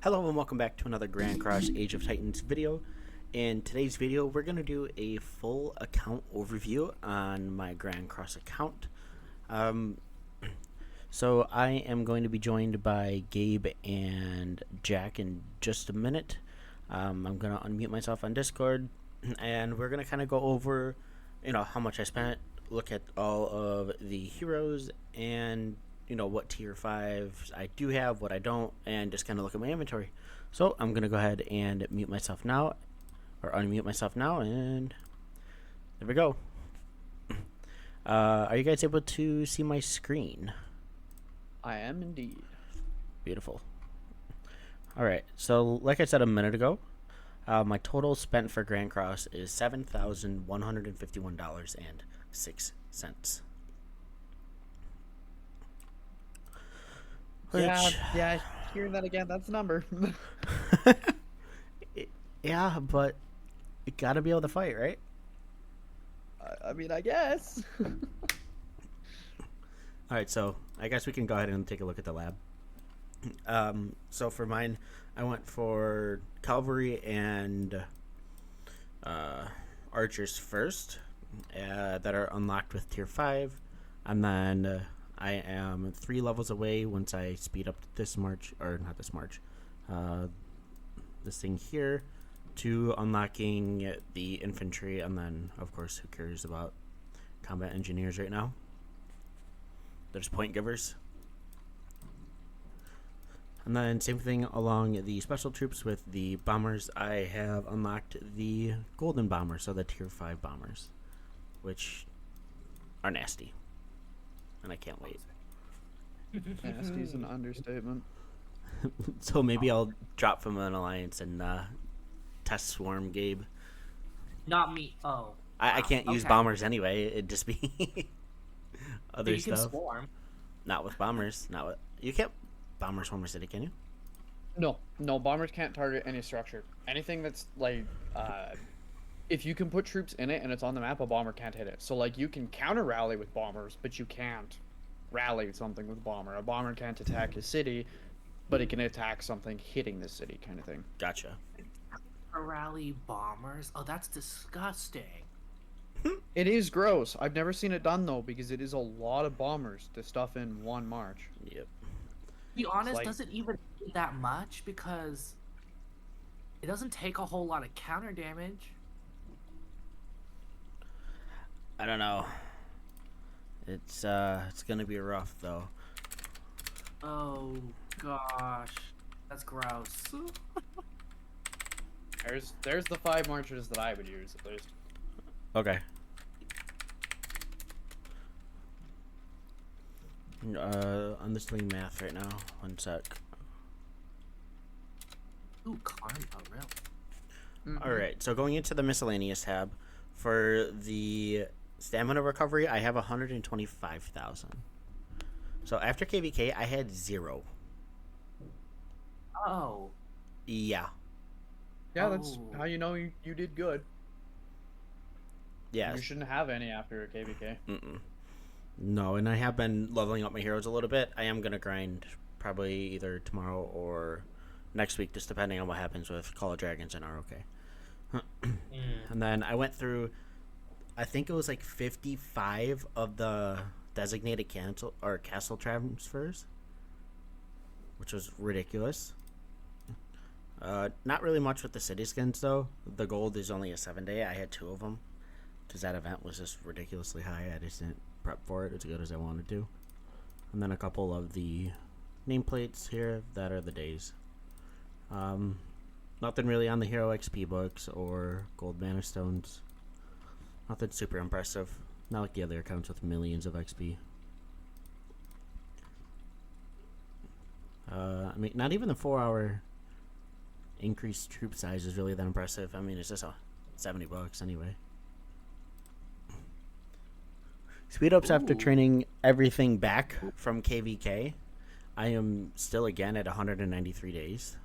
Hello and welcome back to another Grand Cross Age of Titans video. In today's video, we're going to do a full account overview on my Grand Cross account. So I am going to be joined by Gabe and Jack in just a minute. I'm going to unmute myself on Discord, and we're going to kind of go over, how much I spent, look at all of the heroes, and what tier 5s I do have, what I don't, and just kind of look at my inventory. So I'm going to go ahead and mute myself now, or unmute myself now, and there we go. Are you guys able to see my screen? I am indeed. Beautiful. Alright, so like I said a minute ago, my total spent for Grand Cross is $7,151.06. Yeah, hearing that again, that's a number. Yeah, but you gotta be able to fight, right? I mean, I guess. Alright, so I guess we can go ahead and take a look at the lab. So for mine, I went for Cavalry and Archers first, that are unlocked with tier 5, and then I am 3 levels away once I speed up this march, or not this march, this thing here, to unlocking the infantry, and then, of course, who cares about combat engineers right now? There's point givers. And then same thing along the special troops with the bombers. I have unlocked the golden bombers, so the tier 5 bombers, which are nasty. And I can't wait. Nasty is an understatement. So maybe I'll drop from an alliance and test Swarm, Gabe. Not me. Oh. I can't use bombers anyway. It'd just be other you stuff. Can swarm. Not with bombers. Not with you can't bomber Swarmer City, can you? No, bombers can't target any structure. Anything that's like, if you can put troops in it and it's on the map, a bomber can't hit it. So like you can counter rally with bombers, but you can't rally something with a bomber. A bomber can't attack a city, but it can attack something hitting the city, kind of thing. Gotcha. Rally bombers? Oh, that's disgusting. It is gross. I've never seen it done though, because it is a lot of bombers to stuff in one march. Yep. To be honest, does it even need that much? Because it doesn't take a whole lot of counter damage. I don't know. It's gonna be rough though. Oh gosh, that's gross. There's the 5 marchers that I would use at least. Okay. I'm just doing math right now. 1 sec. Ooh, karma, really? All right. So going into the miscellaneous tab, for the stamina recovery, I have 125,000. So after KVK, I had 0. Oh. Yeah. Yeah, that's how you know you did good. Yeah. You shouldn't have any after a KVK. No, and I have been leveling up my heroes a little bit. I am gonna grind probably either tomorrow or next week, just depending on what happens with Call of Dragons and ROK. And then I went through, I think it was like 55 of the designated castle transfers, which was ridiculous. Not really much with the city skins though. The gold is only a 7-day. I had 2 of them because that event was just ridiculously high. I just didn't prep for it as good as I wanted to. And then a couple of the nameplates here that are the days. Nothing really on the hero XP books or gold mana stones. Nothing super impressive. Not like the other accounts with millions of XP. I mean, not even the 4-hour increased troop size is really that impressive. I mean, it's just $70 anyway. Speed ups after training everything back from KVK. I am still again at 193 days.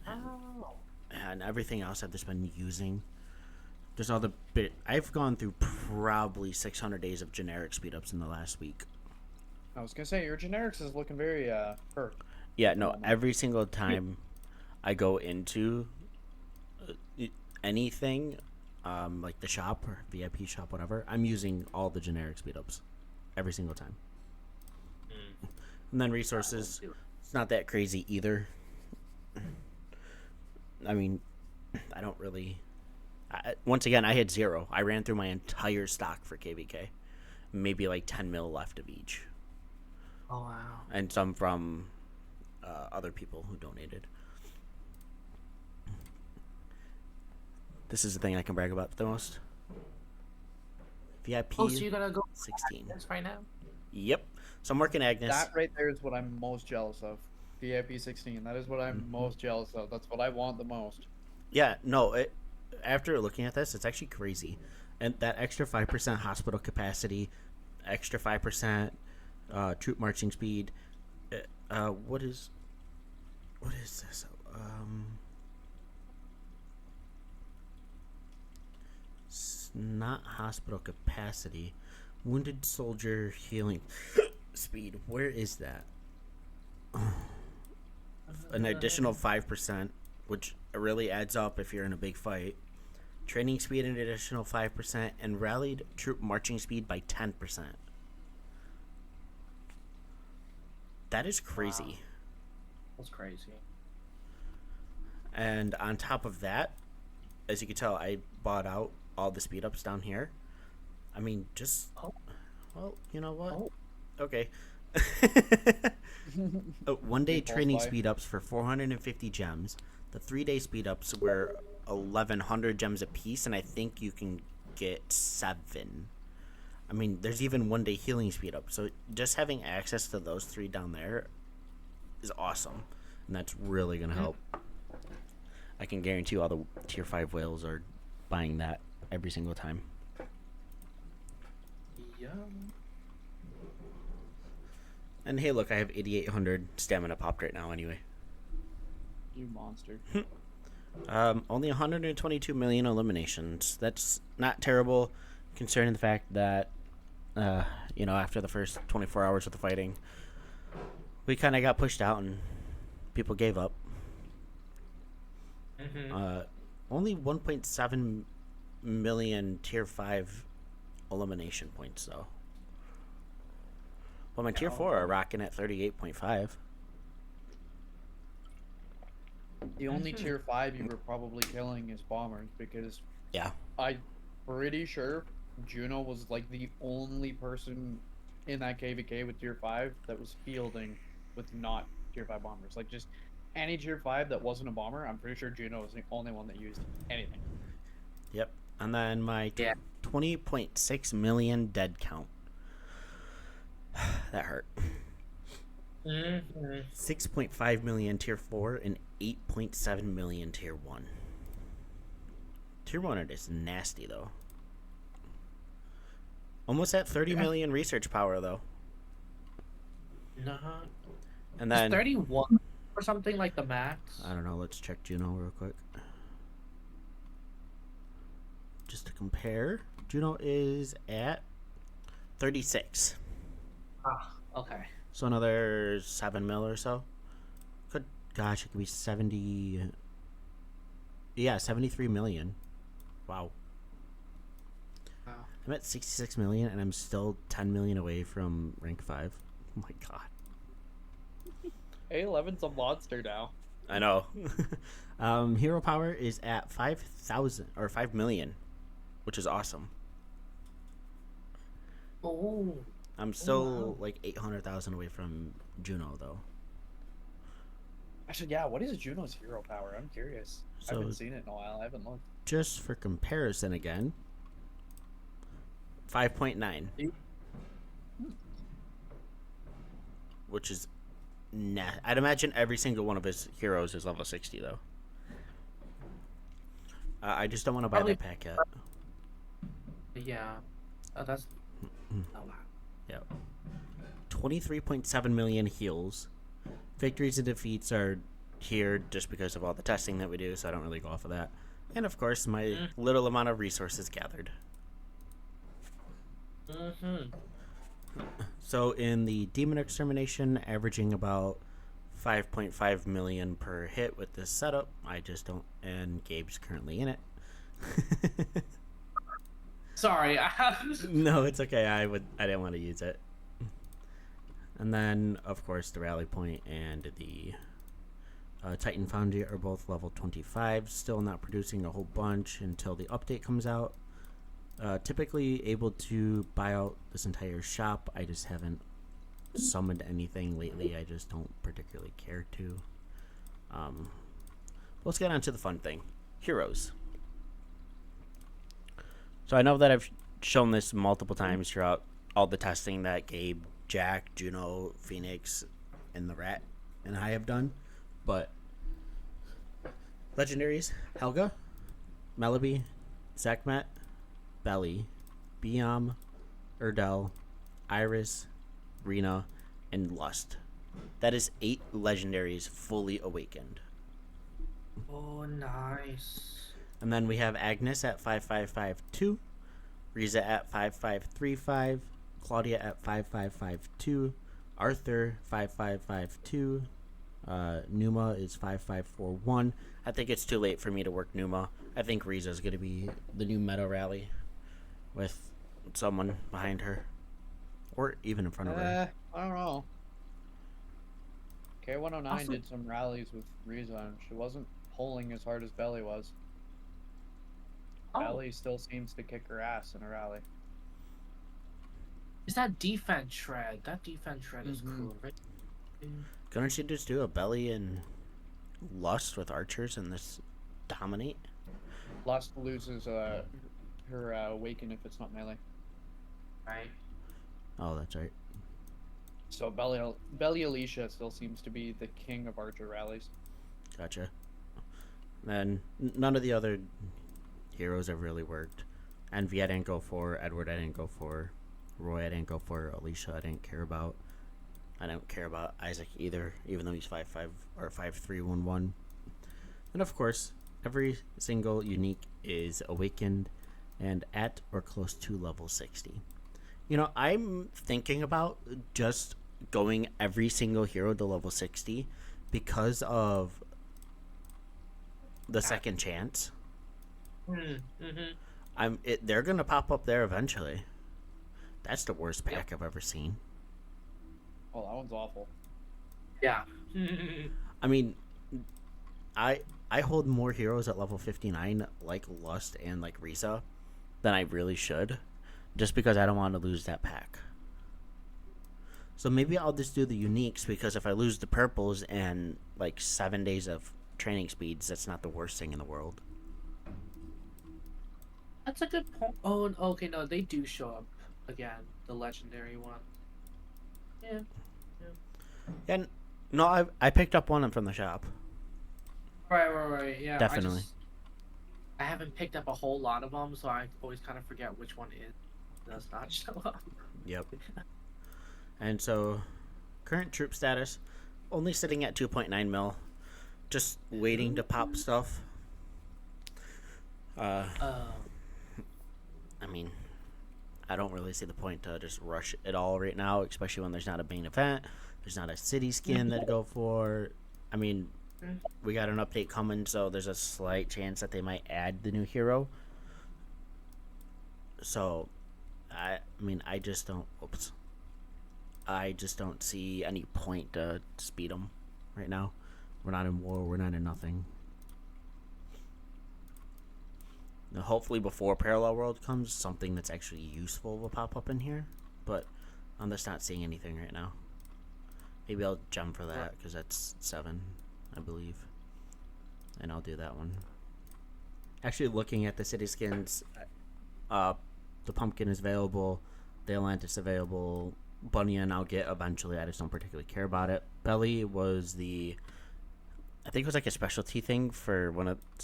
Oh. And everything else I've just been using. Just all the bit. I've gone through probably 600 days of generic speed ups in the last week. I was gonna say your generics is looking very perk. Yeah, no, every single time I go into anything, like the shop or VIP shop, whatever, I'm using all the generic speed ups every single time. And then resources, it's not that crazy either. I mean, I don't really. Once again, I had 0. I ran through my entire stock for KVK. Maybe like 10 mil left of each. Oh wow. And some from other people who donated. This is the thing I can brag about the most. VIP Oh, so you gotta go 16. right now? Yep. So I'm working Agnes. That right there is what I'm most jealous of. VIP 16. That is what I'm most jealous of. That's what I want the most. Yeah, no, after looking at this, it's actually crazy. And that extra 5% hospital capacity, extra 5% troop marching speed. What is this? It's not hospital capacity. Wounded soldier healing speed. Where is that? An additional 5%, which really adds up if you're in a big fight. Training speed an additional 5%, and rallied troop marching speed by 10%. That is crazy. Wow. That's crazy. And on top of that, as you can tell, I bought out all the speed ups down here. I mean, just... Oh. Well, you know what? Oh. Okay. One day training speed ups for 450 gems. The 3-day speed ups were 1,100 gems apiece, and I think you can get 7. I mean, there's even 1 day healing speed up. So just having access to those 3 down there is awesome, and that's really gonna help. I can guarantee all the tier 5 whales are buying that every single time. Yeah. And hey, look, I have 8,800 stamina popped right now anyway. You monster. Only 122 million eliminations. That's not terrible, considering the fact that, after the first 24 hours of the fighting, we kind of got pushed out and people gave up. Only 1.7 million tier 5 elimination points, though. Well, my tier 4 are rocking at 38.5. The only tier 5 you were probably killing is bombers, because Yeah. I'm pretty sure Juno was like the only person in that KVK with tier 5 that was fielding with not tier 5 bombers. Like, just any tier 5 that wasn't a bomber, I'm pretty sure Juno was the only one that used anything. Yep. And then my Yeah. 20.6 million dead count. That hurt. 6.5 million tier 4 and 8.7 million tier 1. Tier 1 is nasty, though. Almost at 30 million research power, though. Nah. And then... 31 or something like the max. I don't know. Let's check Juno real quick. Just to compare, Juno is at 36. Ah, okay. So another 7 mil or so. Good gosh, it could be 70. Yeah, 73 million. Wow. Wow. I'm at 66 million and I'm still 10 million away from rank 5. Oh my god. A11's a monster now. I know. Hero power is at 5,000 or 5 million, which is awesome. Oh. I'm still wow. like 800,000 away from Juno, though. Actually, yeah, what is Juno's hero power? I'm curious. I So- haven't seen it in a while. I haven't looked. Just for comparison again, 5.9. Which is I'd imagine every single one of his heroes is level 60, though. I just don't want to buy Probably- that pack yet. Yeah. Oh, that's. Oh, wow. Yep. 23.7 million heals. Victories and defeats are here just because of all the testing that we do, so I don't really go off of that. And of course, my little amount of resources gathered. So in the Demon Extermination, averaging about 5.5 million per hit with this setup. I just don't, and Gabe's currently in it. Sorry, No, it's okay. I didn't want to use it. And then, of course, the Rally Point and the Titan Foundry are both level 25. Still not producing a whole bunch until the update comes out. Typically able to buy out this entire shop. I just haven't summoned anything lately. I just don't particularly care to. Let's get on to the fun thing. Heroes. So I know that I've shown this multiple times throughout all the testing that Gabe, Jack, Juno, Phoenix, and the Rat and I have done. But legendaries: Helga, Melody, Sekhmet, Belly, Biam, Erdell, Iris, Rena, and Lust. That is 8 legendaries fully awakened. Oh, nice. And then we have Agnes at 5552, Riza at 5535, Claudia at 5552, Arthur 5552, Numa is 5541. I think it's too late for me to work Numa. I think Riza is going to be the new meta rally with someone behind her. Or even in front of her. I don't know. K109 Also- did some rallies with Riza, and she wasn't pulling as hard as Belly was. Oh, Belly still seems to kick her ass in a rally. is that defense shred? That defense shred is Mhm. cool, right? Couldn't she just do a Belly and Lust with archers and this dominate? Lust loses her awaken if it's not melee. Right. Oh, that's right. So Belly Alicia still seems to be the king of archer rallies. Gotcha. And none of the other heroes have really worked. Envy I didn't go for, Edward I didn't go for, Roy I didn't go for, Alicia I didn't care about. I don't care about Isaac either, even though he's 5'5" or 5'3", 1'1". And of course, every single unique is awakened and at or close to level 60. You know, I'm thinking about just going every single hero to level 60 because of the second chance. Mm-hmm. They're gonna pop up there eventually. That's the worst pack I've ever seen. Oh, that one's awful. Yeah. I mean, I hold more heroes at level 59 like Lust and like Riza than I really should, just because I don't want to lose that pack. So maybe I'll just do the uniques, because if I lose the purples and like 7 days of training speeds, that's not the worst thing in the world. That's a good point. Oh, okay, no, they do show up again. The legendary one. Yeah. And no, I picked up one from the shop. Right. Yeah. Definitely. I haven't picked up a whole lot of them, so I always kind of forget which one does not show up. Yep. And so, current troop status, only sitting at 2.9 mil, just waiting to pop stuff. I mean, I don't really see the point to just rush it all right now, especially when there's not a main event, there's not a city skin that to go for. I mean, we got an update coming, so there's a slight chance that they might add the new hero. So, I mean, I just don't see any point to speed them right now. We're not in war, we're not in nothing. Now, hopefully before Parallel World comes, something that's actually useful will pop up in here, but I'm just not seeing anything right now. Maybe I'll jump for that, because that's 7, I believe. And I'll do that one. Actually, looking at the city skins, the pumpkin is available, the Atlantis available, Bunyan I'll get eventually, I just don't particularly care about it. Belly was I think it was like a specialty thing for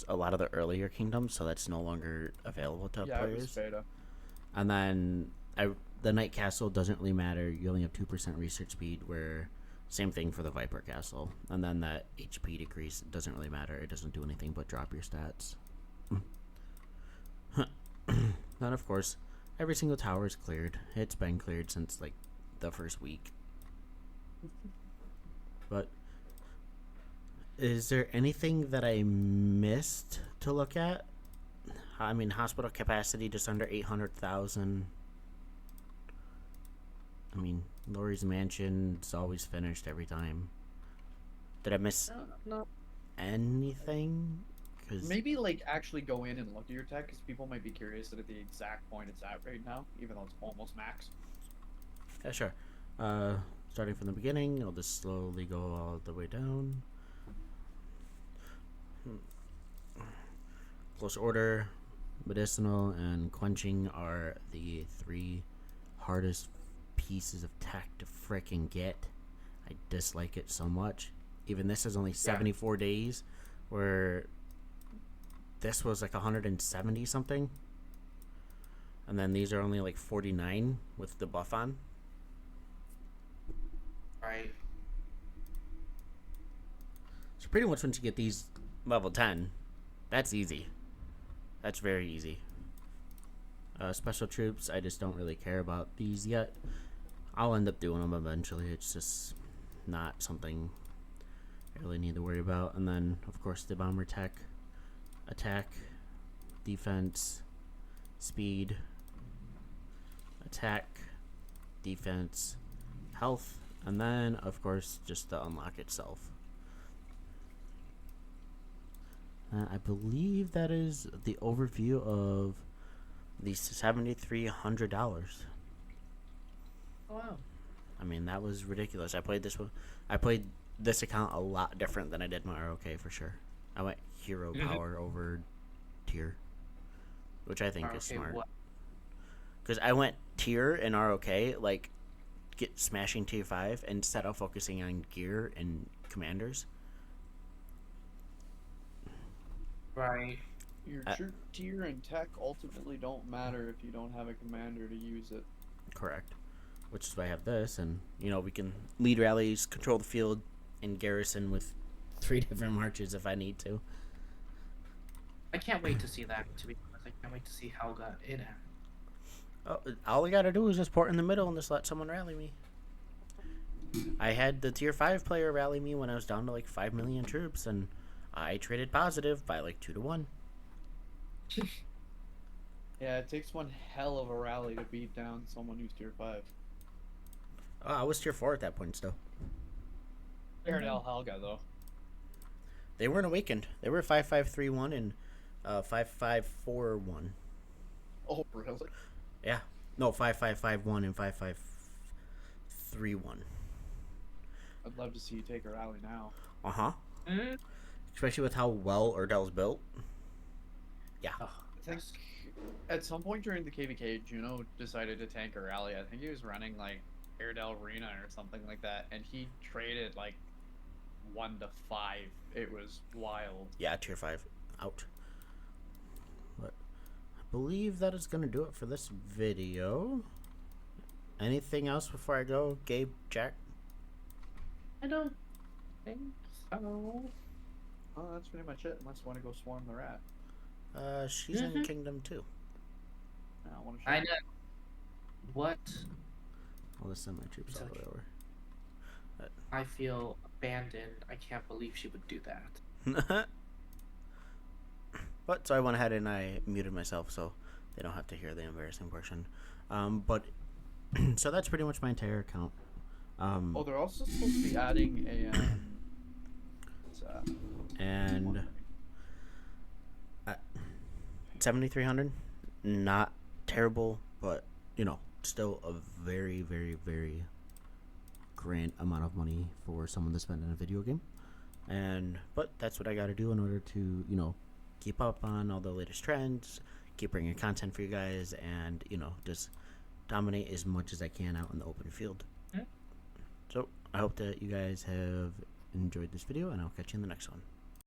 a lot of the earlier kingdoms, so that's no longer available to Yeah, it was players. beta. And then the Night Castle doesn't really matter. You only have 2% research speed, where same thing for the Viper Castle. And then that HP decrease doesn't really matter. It doesn't do anything but drop your stats. Then, of course, every single tower is cleared. It's been cleared since, like, the first week. But Is there anything that I missed to look at? I mean, hospital capacity just under 800,000. I mean, Lori's Mansion's always finished every time. Did I miss No. anything? Cause Maybe like actually go in and look at your tech because people might be curious at the exact point it's at right now, even though it's almost max. yeah, sure. Starting from the beginning, I'll just slowly go all the way down. Close order, medicinal, and quenching are the 3 hardest pieces of tech to frickin' get. I dislike it so much. Even this is only 74 days, where this was like 170 something. And then these are only like 49 with the buff on. Right. So pretty much once you get these level 10, that's easy. That's very easy. Special troops, I just don't really care about these yet. I'll end up doing them eventually. It's just not something I really need to worry about. And then, of course, the bomber tech, attack, defense, speed, attack, defense, health, and then, of course, just the unlock itself. I believe that is the overview of the $7,300. Oh, wow. I mean, that was ridiculous. I played this account a lot different than I did my ROK for sure. I went hero power over tier, which I think is smart. Because I went tier in ROK, like get smashing tier 5 instead of focusing on gear and commanders. Right. Your troop tier and tech ultimately don't matter if you don't have a commander to use it. Correct. Which is why I have this, and we can lead rallies, control the field, and garrison with 3 different marches if I need to. I can't wait to see that, to be honest. I can't wait to see how it ends. Oh, all I gotta do is just port in the middle and just let someone rally me. I had the tier 5 player rally me when I was down to like 5 million troops, and I traded positive by like 2 to 1. Yeah, it takes one hell of a rally to beat down someone who's tier 5. Oh, I was tier 4 at that point still. Airedale Helga, though. They weren't awakened. They were 5531 and 5541. Oh, really? Yeah. No, 5551 and 5531. I'd love to see you take a rally now. Uh-huh. Especially with how well Erdell's built. Yeah. Oh, I think at some point during the KVK, Juno decided to tank a rally. I think he was running like Airedale Arena or something like that, and he traded like 1 to 5. It was wild. Yeah, tier 5. Out. But I believe that is going to do it for this video. Anything else before I go, Gabe, Jack? I don't think so. Oh, that's pretty much it. Unless you want to go swarm the rat. She's in Kingdom 2. I want to. I know. What? I'll just send my troops all the way over. I feel abandoned. I can't believe she would do that. But so I went ahead and I muted myself so they don't have to hear the embarrassing portion. But so that's pretty much my entire account. Oh, they're also supposed to be adding a and 7,300, not terrible, but still a very, very, very grand amount of money for someone to spend in a video game. But that's what I got to do in order to keep up on all the latest trends, keep bringing content for you guys, and just dominate as much as I can out in the open field. So I hope that you guys have enjoyed this video, and I'll catch you in the next one.